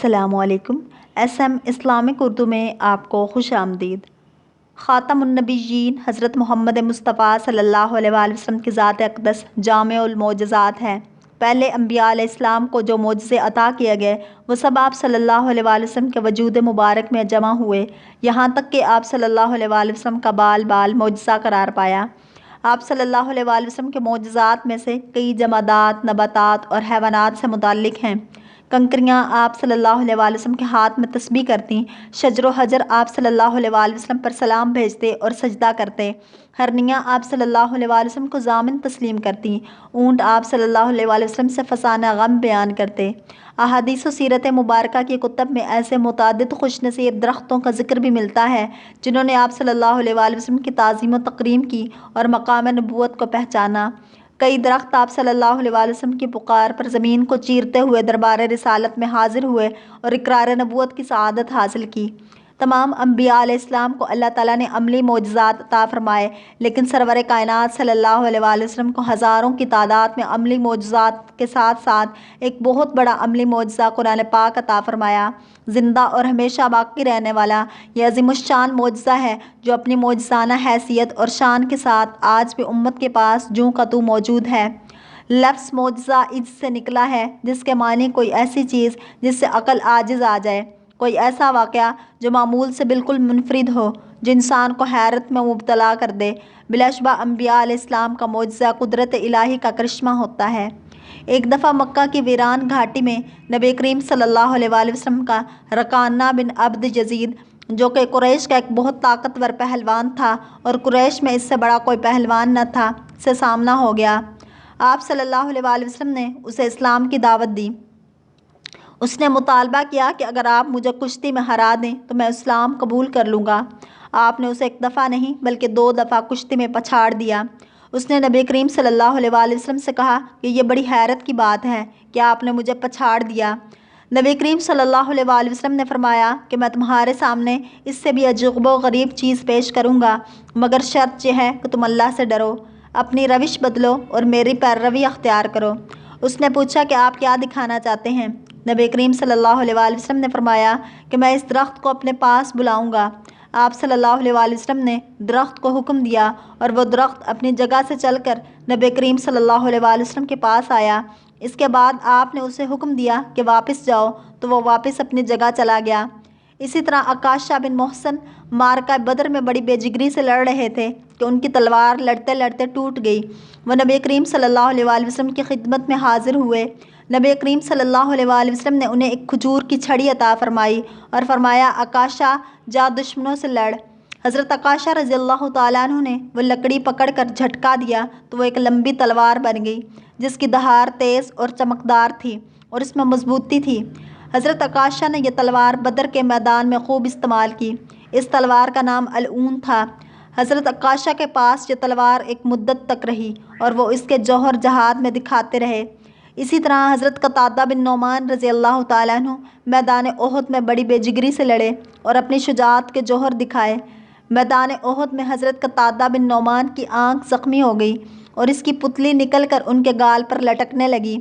السلام علیکم۔ SM Islamic Urdu میں آپ کو خوش آمدید۔ خاتم النبیین حضرت محمد مصطفیٰ صلی اللہ علیہ وآلہ وسلم کی ذات اقدس جامع المعجزات ہے۔ پہلے انبیاء علیہ السلام کو جو معجزے عطا کیے گئے وہ سب آپ صلی اللہ علیہ وآلہ وسلم کے وجود مبارک میں جمع ہوئے، یہاں تک کہ آپ صلی اللہ علیہ وآلہ وسلم کا بال بال معجزہ قرار پایا۔ آپ صلی اللہ علیہ وآلہ وسلم کے معجزات میں سے کئی جمادات، نباتات اور حیوانات سے متعلق ہیں۔ کنکریاں آپ صلی اللہ علیہ وآلہ وسلم کے ہاتھ میں تسبیح کرتیں، شجر و حجر آپ صلی اللہ علیہ وآلہ وسلم پر سلام بھیجتے اور سجدہ کرتے، ہرنیاں آپ صلی اللہ علیہ وآلہ وسلم کو ضامن تسلیم کرتیں، اونٹ آپ صلی اللہ علیہ وآلہ وسلم سے فسانہ غم بیان کرتے۔ احادیث و سیرت مبارکہ کی کتب میں ایسے متعدد خوش نصیب درختوں کا ذکر بھی ملتا ہے جنہوں نے آپ صلی اللہ علیہ وآلہ وسلم کی تعظیم و تکریم کی اور مقام نبوت کو پہچانا۔ کئی درخت آپ صلی اللہ علیہ وآلہ وسلم کی پکار پر زمین کو چیرتے ہوئے دربار رسالت میں حاضر ہوئے اور اقرار نبوت کی سعادت حاصل کی۔ تمام انبیاء علیہ السلام کو اللہ تعالیٰ نے عملی معجزات عطا فرمائے، لیکن سرور کائنات صلی اللہ علیہ وآلہ وسلم کو ہزاروں کی تعداد میں عملی معجزات کے ساتھ ساتھ ایک بہت بڑا عملی معجزہ قرآن پاک عطا فرمایا۔ زندہ اور ہمیشہ باقی رہنے والا یہ عظیم الشان معجزہ ہے جو اپنی معجزانہ حیثیت اور شان کے ساتھ آج بھی امت کے پاس جوں کا توں موجود ہے۔ لفظ معجزہ اِج سے نکلا ہے جس کے معنی کوئی ایسی چیز جس سے عقل عاجز آ جائے، کوئی ایسا واقعہ جو معمول سے بالکل منفرد ہو، جو انسان کو حیرت میں مبتلا کر دے۔ بلا شبہ انبیاء علیہ السلام کا معجزہ قدرت الہی کا کرشمہ ہوتا ہے۔ ایک دفعہ مکہ کی ویران گھاٹی میں نبی کریم صلی اللہ علیہ وآلہ وسلم کا رکانہ بن عبد یزید، جو کہ قریش کا ایک بہت طاقتور پہلوان تھا اور قریش میں اس سے بڑا کوئی پہلوان نہ تھا، سے سامنا ہو گیا۔ آپ صلی اللہ علیہ وآلہ وسلم نے اسے اسلام کی دعوت دی۔ اس نے مطالبہ کیا کہ اگر آپ مجھے کشتی میں ہرا دیں تو میں اسلام قبول کر لوں گا۔ آپ نے اسے ایک دفعہ نہیں بلکہ 2 دفعہ کشتی میں پچھاڑ دیا۔ اس نے نبی کریم صلی اللہ علیہ وآلہ وسلم سے کہا کہ یہ بڑی حیرت کی بات ہے کہ آپ نے مجھے پچھاڑ دیا۔ نبی کریم صلی اللہ علیہ وآلہ وسلم نے فرمایا کہ میں تمہارے سامنے اس سے بھی عجیب و غریب چیز پیش کروں گا، مگر شرط یہ ہے کہ تم اللہ سے ڈرو، اپنی روش بدلو اور میری پیروی اختیار کرو۔ اس نے پوچھا کہ آپ کیا دکھانا چاہتے ہیں؟ نبی کریم صلی اللہ علیہ وآلہ وسلم نے فرمایا کہ میں اس درخت کو اپنے پاس بلاؤں گا۔ آپ صلی اللہ علیہ وآلہ وسلم نے درخت کو حکم دیا اور وہ درخت اپنی جگہ سے چل کر نبی کریم صلی اللہ علیہ وآلہ وسلم کے پاس آیا۔ اس کے بعد آپ نے اسے حکم دیا کہ واپس جاؤ، تو وہ واپس اپنی جگہ چلا گیا۔ اسی طرح عکاشہ بن محصن معرکہ بدر میں بڑی بے جگری سے لڑ رہے تھے کہ ان کی تلوار لڑتے لڑتے ٹوٹ گئی۔ وہ نبی کریم صلی اللہ علیہ وآلہ وسلم کی خدمت میں حاضر ہوئے۔ نبی کریم صلی اللہ علیہ وآلہ وسلم نے انہیں ایک کھجور کی چھڑی عطا فرمائی اور فرمایا عکاشہ جا دشمنوں سے لڑ۔ حضرت عکاشہ رضی اللہ تعالیٰ عنہ نے وہ لکڑی پکڑ کر جھٹکا دیا تو وہ ایک لمبی تلوار بن گئی جس کی دھار تیز اور چمکدار تھی اور اس میں مضبوطی تھی۔ حضرت عکاشہ نے یہ تلوار بدر کے میدان میں خوب استعمال کی۔ اس تلوار کا نام العون تھا۔ حضرت عکاشہ کے پاس یہ تلوار ایک مدت تک رہی اور وہ اس کے جوہر جہاد میں دکھاتے رہے۔ اسی طرح حضرت قتادہ بن نعمان رضی اللہ تعالیٰ عنہ میدان احد میں بڑی بے جگری سے لڑے اور اپنی شجاعت کے جوہر دکھائے۔ میدان احد میں حضرت قتادہ بن نعمان کی آنکھ زخمی ہو گئی اور اس کی پتلی نکل کر ان کے گال پر لٹکنے لگی۔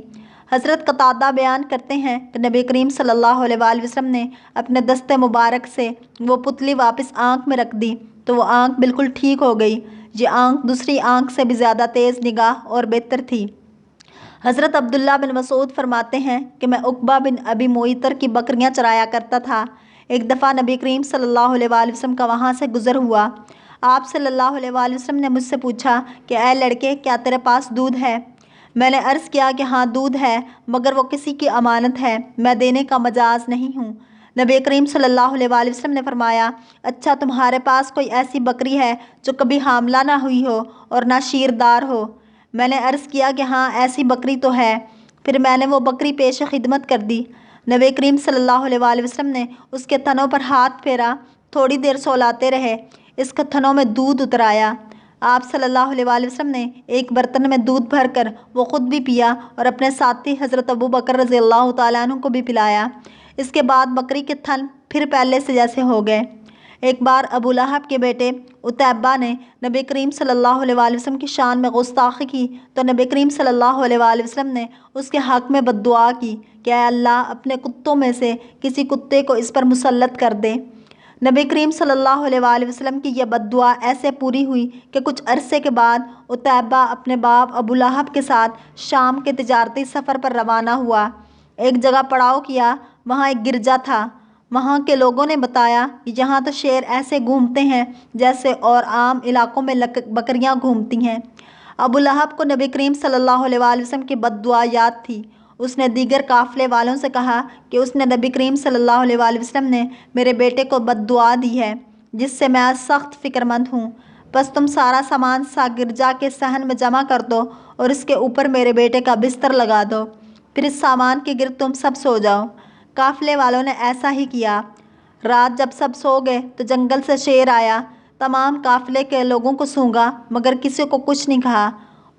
حضرت قتادہ بیان کرتے ہیں کہ نبی کریم صلی اللہ علیہ وآلہ وسلم نے اپنے دست مبارک سے وہ پتلی واپس آنکھ میں رکھ دی تو وہ آنکھ بالکل ٹھیک ہو گئی۔ یہ آنکھ دوسری آنکھ سے بھی زیادہ تیز نگاہ اور بہتر تھی۔ حضرت عبداللہ بن مسعود فرماتے ہیں کہ میں عقبہ بن ابی معیطر کی بکریاں چرایا کرتا تھا۔ ایک دفعہ نبی کریم صلی اللہ علیہ وآلہ وسلم کا وہاں سے گزر ہوا۔ آپ صلی اللہ علیہ وآلہ وسلم نے مجھ سے پوچھا کہ اے لڑکے، کیا تیرے پاس دودھ ہے؟ میں نے عرض کیا کہ ہاں دودھ ہے، مگر وہ کسی کی امانت ہے، میں دینے کا مجاز نہیں ہوں۔ نبی کریم صلی اللہ علیہ وآلہ وسلم نے فرمایا اچھا، تمہارے پاس کوئی ایسی بکری ہے جو کبھی حاملہ نہ ہوئی ہو اور نہ شیردار ہو؟ میں نے عرض کیا کہ ہاں ایسی بکری تو ہے۔ پھر میں نے وہ بکری پیش خدمت کر دی۔ نبی کریم صلی اللہ علیہ وآلہ وسلم نے اس کے تھنوں پر ہاتھ پھیرا، تھوڑی دیر سولاتے رہے، اس کے تھنوں میں دودھ اتر آیا۔ آپ صلی اللہ علیہ وآلہ وسلم نے ایک برتن میں دودھ بھر کر وہ خود بھی پیا اور اپنے ساتھی حضرت ابو بکر رضی اللہ تعالیٰ عنہ کو بھی پلایا۔ اس کے بعد بکری کے تھن پھر پہلے سے جیسے ہو گئے۔ ایک بار ابو لہب کے بیٹے عتیبہ نے نبی کریم صلی اللہ علیہ وآلہ وسلم کی شان میں گستاخی کی تو نبی کریم صلی اللہ علیہ وآلہ وسلم نے اس کے حق میں بد دعا کی کہ اے اللہ اپنے کتوں میں سے کسی کتے کو اس پر مسلط کر دے۔ نبی کریم صلی اللہ علیہ وآلہ وسلم کی یہ بد دعا ایسے پوری ہوئی کہ کچھ عرصے کے بعد عتیبہ اپنے باپ ابو لہب کے ساتھ شام کے تجارتی سفر پر روانہ ہوا۔ ایک جگہ پڑاؤ کیا، وہاں ایک گرجا تھا۔ وہاں کے لوگوں نے بتایا کہ یہاں تو شیر ایسے گھومتے ہیں جیسے اور عام علاقوں میں بکریاں گھومتی ہیں۔ ابو لہب کو نبی کریم صلی اللہ علیہ وآلہ وسلم کی بد دعا یاد تھی۔ اس نے دیگر قافلے والوں سے کہا کہ اس نے نبی کریم صلی اللہ علیہ وآلہ وسلم نے میرے بیٹے کو بد دعا دی ہے، جس سے میں آج سخت فکر مند ہوں۔ بس تم سارا سامان گرجا کے صحن میں جمع کر دو اور اس کے اوپر میرے بیٹے کا بستر لگا دو، پھر اس سامان کے گرد تم سب سو جاؤ۔ قافلے والوں نے ایسا ہی کیا۔ رات جب سب سو گئے تو جنگل سے شیر آیا، تمام قافلے کے لوگوں کو سونگھا مگر کسی کو کچھ نہیں کہا۔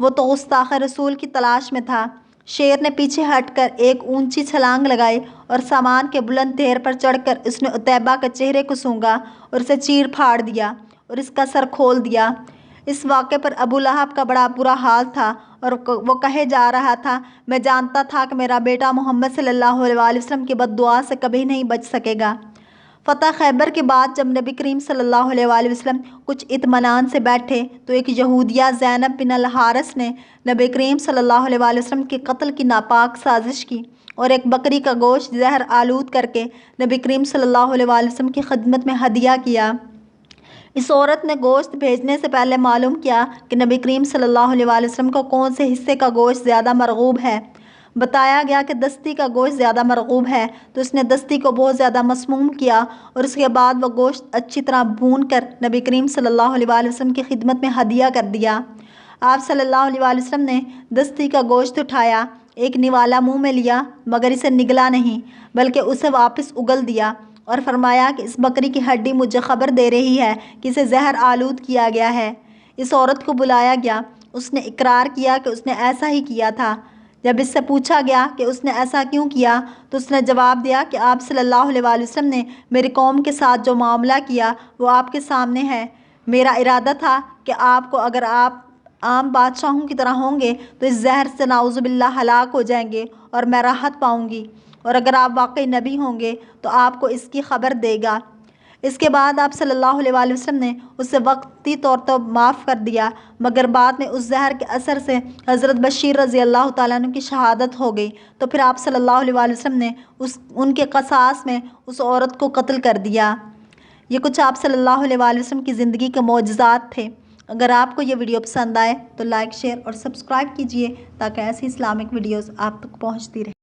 وہ تو گستاخ رسول کی تلاش میں تھا۔ شیر نے پیچھے ہٹ کر ایک اونچی چھلانگ لگائی اور سامان کے بلند ڈھیر پر چڑھ کر اس نے عتیبہ کے چہرے کو سونگھا اور اسے چیر پھاڑ دیا اور اس کا سر کھول دیا۔ اس واقعے پر ابو لہب کا بڑا برا حال تھا اور وہ کہے جا رہا تھا، میں جانتا تھا کہ میرا بیٹا محمد صلی اللہ علیہ وآلہ وسلم کی بد دعا سے کبھی نہیں بچ سکے گا۔ فتح خیبر کے بعد جب نبی کریم صلی اللہ علیہ وآلہ وسلم کچھ اطمینان سے بیٹھے تو ایک یہودیہ زینب بن الحارث نے نبی کریم صلی اللہ علیہ وآلہ وسلم کے قتل کی ناپاک سازش کی اور ایک بکری کا گوشت زہر آلود کر کے نبی کریم صلی اللہ علیہ وآلہ وسلم کی خدمت میں ہدیہ کیا۔ اس عورت نے گوشت بھیجنے سے پہلے معلوم کیا کہ نبی کریم صلی اللہ علیہ وآلہ وسلم کو کون سے حصے کا گوشت زیادہ مرغوب ہے۔ بتایا گیا کہ دستی کا گوشت زیادہ مرغوب ہے تو اس نے دستی کو بہت زیادہ مسموم کیا اور اس کے بعد وہ گوشت اچھی طرح بھون کر نبی کریم صلی اللہ علیہ وآلہ وسلم کی خدمت میں ہدیہ کر دیا۔ آپ صلی اللہ علیہ وآلہ وسلم نے دستی کا گوشت اٹھایا، ایک نوالا منہ میں لیا مگر اسے نگلا نہیں بلکہ اسے واپس اگل دیا اور فرمایا کہ اس بکری کی ہڈی مجھے خبر دے رہی ہے کہ اسے زہر آلود کیا گیا ہے۔ اس عورت کو بلایا گیا، اس نے اقرار کیا کہ اس نے ایسا ہی کیا تھا۔ جب اس سے پوچھا گیا کہ اس نے ایسا کیوں کیا تو اس نے جواب دیا کہ آپ صلی اللہ علیہ وآلہ وسلم نے میری قوم کے ساتھ جو معاملہ کیا وہ آپ کے سامنے ہے۔ میرا ارادہ تھا کہ آپ کو اگر آپ عام بادشاہوں کی طرح ہوں گے تو اس زہر سے نعوذ باللہ ہلاک ہو جائیں گے اور میں راحت پاؤں گی، اور اگر آپ واقعی نبی ہوں گے تو آپ کو اس کی خبر دے گا۔ اس کے بعد آپ صلی اللہ علیہ وآلہ وسلم نے اسے وقتی طور پر معاف کر دیا مگر بعد میں اس زہر کے اثر سے حضرت بشیر رضی اللہ تعالیٰ عنہ کی شہادت ہو گئی تو پھر آپ صلی اللہ علیہ وآلہ وسلم نے ان کے قصاص میں اس عورت کو قتل کر دیا۔ یہ کچھ آپ صلی اللہ علیہ وآلہ وسلم کی زندگی کے معجزات تھے۔ اگر آپ کو یہ ویڈیو پسند آئے تو لائک، شیئر اور سبسکرائب کیجیے تاکہ ایسی اسلامک ویڈیوز آپ تک پہنچتی رہیں۔